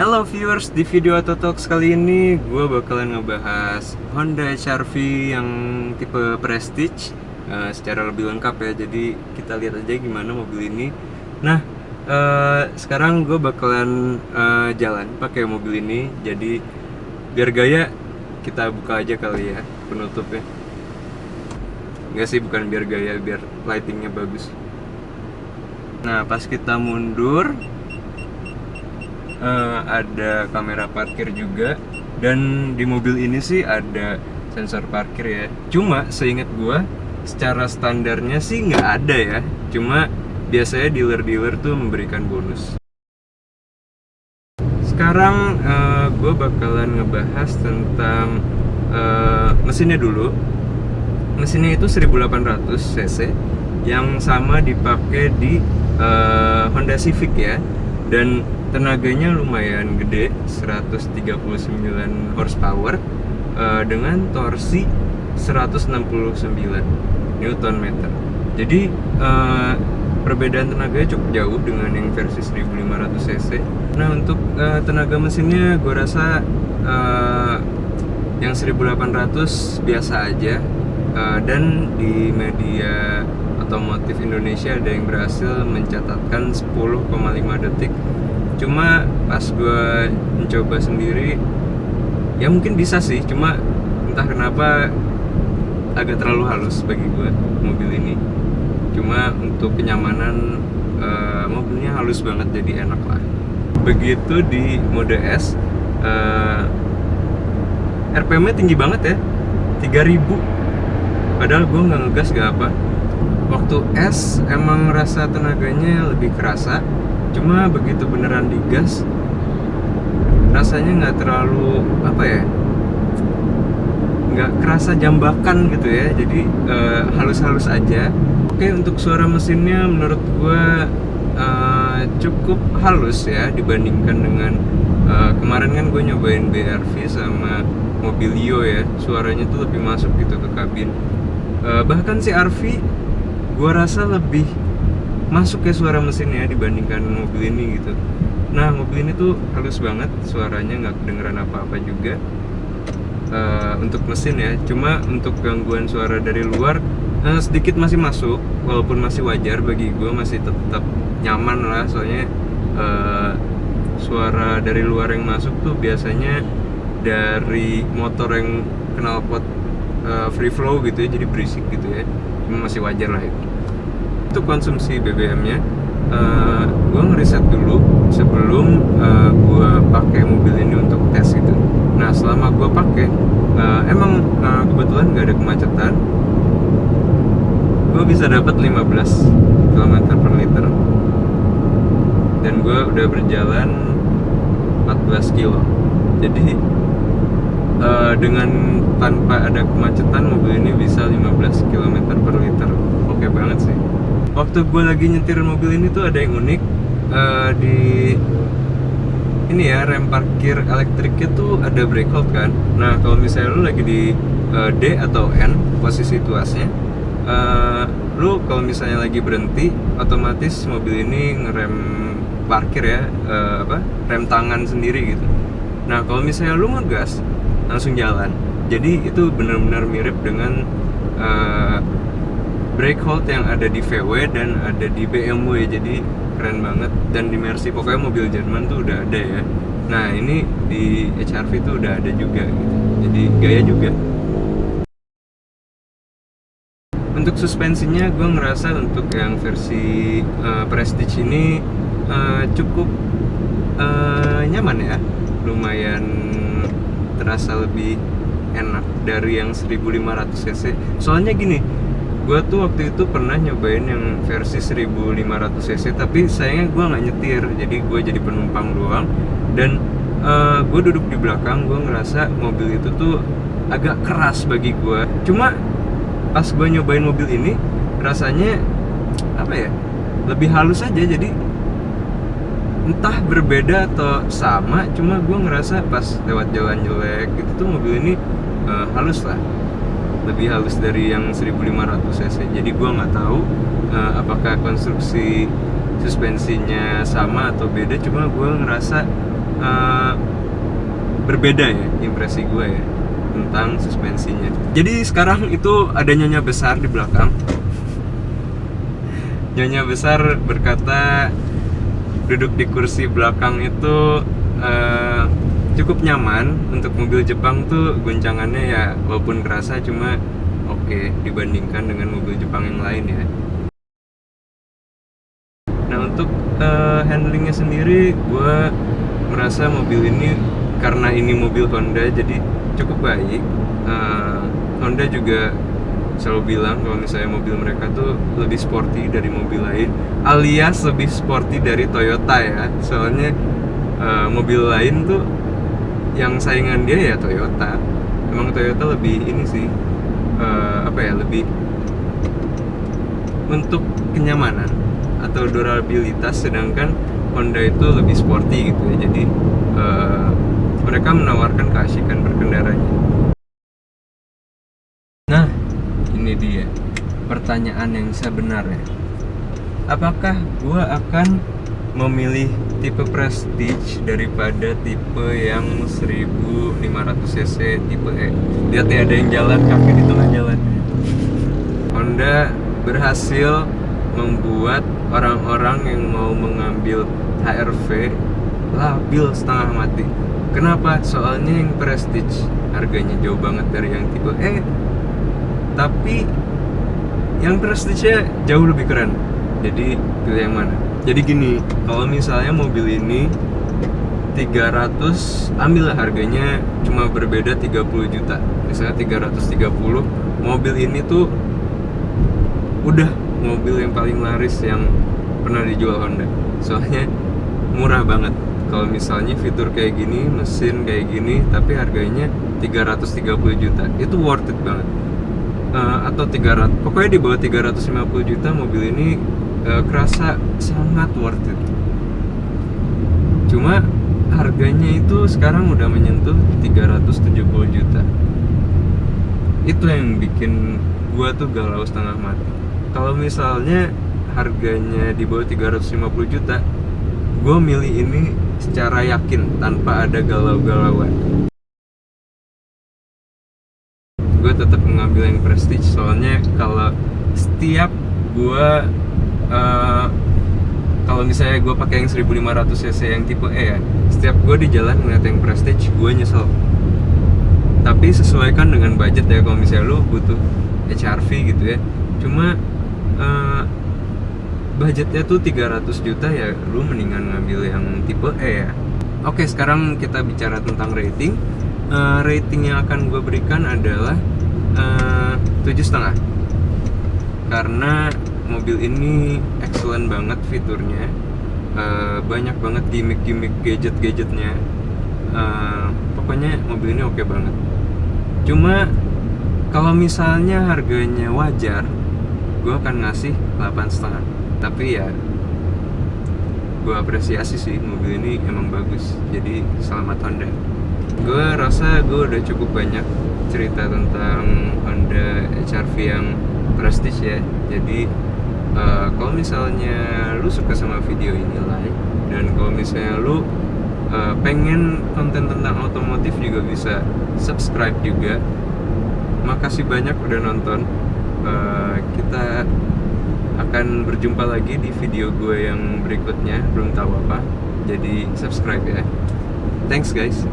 Halo viewers, di video Autotalks kali ini gue bakalan ngebahas Honda HR-V yang tipe Prestige secara lebih lengkap ya. Jadi kita lihat aja gimana mobil ini. Nah, sekarang gue bakalan jalan pakai mobil ini. Jadi biar gaya kita buka aja kali ya penutupnya. Enggak sih, bukan biar gaya, biar lightingnya bagus. Nah, pas kita mundur ada kamera parkir juga, dan di mobil ini sih ada sensor parkir ya. Cuma seingat gua secara standarnya sih nggak ada ya. Cuma biasanya dealer-dealer tuh memberikan bonus. Sekarang gue bakalan ngebahas tentang mesinnya dulu. Mesinnya itu 1800 cc yang sama dipakai di Honda Civic ya, dan tenaganya lumayan gede, 139 horsepower dengan torsi 169 Newton meter. Jadi perbedaan tenaganya cukup jauh dengan yang versi 1500 cc. Nah, untuk tenaga mesinnya gue rasa yang 1800 biasa aja. Dan di media otomotif Indonesia ada yang berhasil mencatatkan 10,5 detik. Cuma pas gue mencoba sendiri, ya mungkin bisa sih, cuma entah kenapa agak terlalu halus bagi gue mobil ini. Cuma untuk kenyamanan, mobilnya halus banget, jadi enak lah. Begitu di mode S, RPM-nya tinggi banget ya, 3000. Padahal gue nggak ngegas gak apa. Waktu S emang rasa tenaganya lebih kerasa. Cuma begitu beneran digas, rasanya nggak terlalu apa ya, nggak kerasa jambakan gitu ya. Jadi halus-halus aja. Oke, untuk suara mesinnya menurut gue cukup halus ya dibandingkan dengan kemarin kan gue nyobain BR-V sama Mobilio ya. Suaranya tuh lebih masuk gitu ke kabin. Bahkan si RV gue rasa lebih masuk ya suara mesinnya dibandingkan mobil ini gitu. Nah, mobil ini tuh halus banget, suaranya nggak kedengeran apa-apa juga untuk mesin ya. Cuma untuk gangguan suara dari luar sedikit masih masuk, walaupun masih wajar bagi gue, masih tetap nyaman lah. Soalnya suara dari luar yang masuk tuh biasanya dari motor yang knalpot free flow gitu ya, jadi berisik gitu ya. Cuma masih wajar lah itu. Untuk konsumsi BBM-nya, gue ngeriset dulu sebelum gue pakai mobil ini untuk tes gitu. Nah, selama gue pakai, emang kebetulan nggak ada kemacetan. Gue bisa dapat 15 km per liter, dan gue udah berjalan 14 kilo. Jadi dengan tanpa ada kemacetan, mobil ini bisa 15 km per liter. Oke banget sih. Waktu gue lagi nyetir mobil ini tuh ada yang unik. Di ini ya, rem parkir elektriknya tuh ada brake hold kan. Nah, kalau misalnya lu lagi di D atau N posisi tuasnya, lu kalau misalnya lagi berhenti, otomatis mobil ini ngerem parkir ya, rem tangan sendiri gitu. Nah, kalau misalnya lu ngegas, langsung jalan. Jadi itu benar-benar mirip dengan brake hold yang ada di VW dan ada di BMW. Jadi keren banget. Dan di Mercy, pokoknya mobil Jerman tuh udah ada ya. Nah, ini di HR-V tuh udah ada juga gitu. Jadi gaya juga. Untuk suspensinya, gue ngerasa untuk yang versi Prestige ini cukup nyaman ya. Lumayan terasa lebih enak dari yang 1500 cc. Soalnya gini, gue tuh waktu itu pernah nyobain yang versi 1500 cc, tapi sayangnya gue nggak nyetir, jadi gue jadi penumpang doang. Dan gue duduk di belakang, gue ngerasa mobil itu tuh agak keras bagi gue. Cuma pas gue nyobain mobil ini, rasanya apa ya, lebih halus aja. Jadi entah berbeda atau sama, cuma gue ngerasa pas lewat jalan jelek gitu tuh mobil ini halus lah, lebih halus dari yang 1500 cc. Jadi gue nggak tahu apakah konstruksi suspensinya sama atau beda, cuma gue ngerasa uh, berbeda ya impresi gue ya tentang suspensinya. Jadi sekarang itu ada nyonya besar di belakang. Nyonya besar berkata duduk di kursi belakang itu cukup nyaman. Untuk mobil Jepang tuh guncangannya ya walaupun kerasa cuma oke dibandingkan dengan mobil Jepang yang lain ya. Nah untuk handlingnya sendiri gue merasa mobil ini karena ini mobil Honda jadi cukup baik. Honda juga selalu bilang kalau misalnya mobil mereka tuh lebih sporty dari mobil lain, alias lebih sporty dari Toyota ya. Soalnya mobil lain tuh yang saingan dia ya Toyota. Emang Toyota lebih ini sih lebih untuk kenyamanan atau durabilitas, sedangkan Honda itu lebih sporty gitu ya. Jadi mereka menawarkan keasikan berkendaranya. Nah, ini dia pertanyaan yang sebenarnya. Apakah gua akan memilih tipe Prestige daripada tipe yang 1500 cc tipe E? Lihat ya, ada yang jalan kaki di tengah jalan. Honda berhasil membuat orang-orang yang mau mengambil HR-V labil setengah mati. Kenapa? Soalnya yang Prestige harganya jauh banget dari yang tipe E, tapi yang Prestige-nya jauh lebih keren. Jadi pilih yang mana? Jadi gini, kalau misalnya mobil ini 300, ambillah harganya cuma berbeda 30 juta. Misalnya 330, mobil ini tuh udah mobil yang paling laris yang pernah dijual Honda. Soalnya murah banget. Kalau misalnya fitur kayak gini, mesin kayak gini, tapi harganya 330 juta, itu worth it banget. Atau 300, pokoknya di bawah 350 juta mobil ini kerasa sangat worth it. Cuma harganya itu sekarang udah menyentuh 370 juta. Itu yang bikin gua tuh galau setengah mati. Kalau misalnya harganya di bawah 350 juta, gua milih ini secara yakin tanpa ada galau-galauan. Gue tetap mengambil yang Prestige, soalnya kalau setiap gue kalau misalnya gue pakai yang 1500 cc yang tipe E ya, setiap gue di jalan ngeliat yang Prestige gue nyesel. Tapi sesuaikan dengan budget ya, kalau misalnya lu butuh HR-V gitu ya, cuma budgetnya tuh 300 juta ya, lu mendingan ngambil yang tipe E ya. Oke, sekarang kita bicara tentang rating. Rating yang akan gue berikan adalah 7,5, karena mobil ini excellent banget fiturnya, banyak banget gimmick gadget-gadgetnya. Pokoknya mobil ini oke banget. Cuma kalau misalnya harganya wajar, gue akan ngasih 8,5. Tapi ya gue apresiasi sih, mobil ini emang bagus. Jadi selamat Honda. Gue rasa gue udah cukup banyak cerita tentang Honda HR-V yang Prestige ya. Jadi kalau misalnya lu suka sama video ini, like. Dan kalau misalnya lu pengen konten tentang otomotif juga bisa subscribe juga. Makasih banyak udah nonton. Kita akan berjumpa lagi di video gue yang berikutnya, belum tahu apa. Jadi subscribe ya. Thanks guys.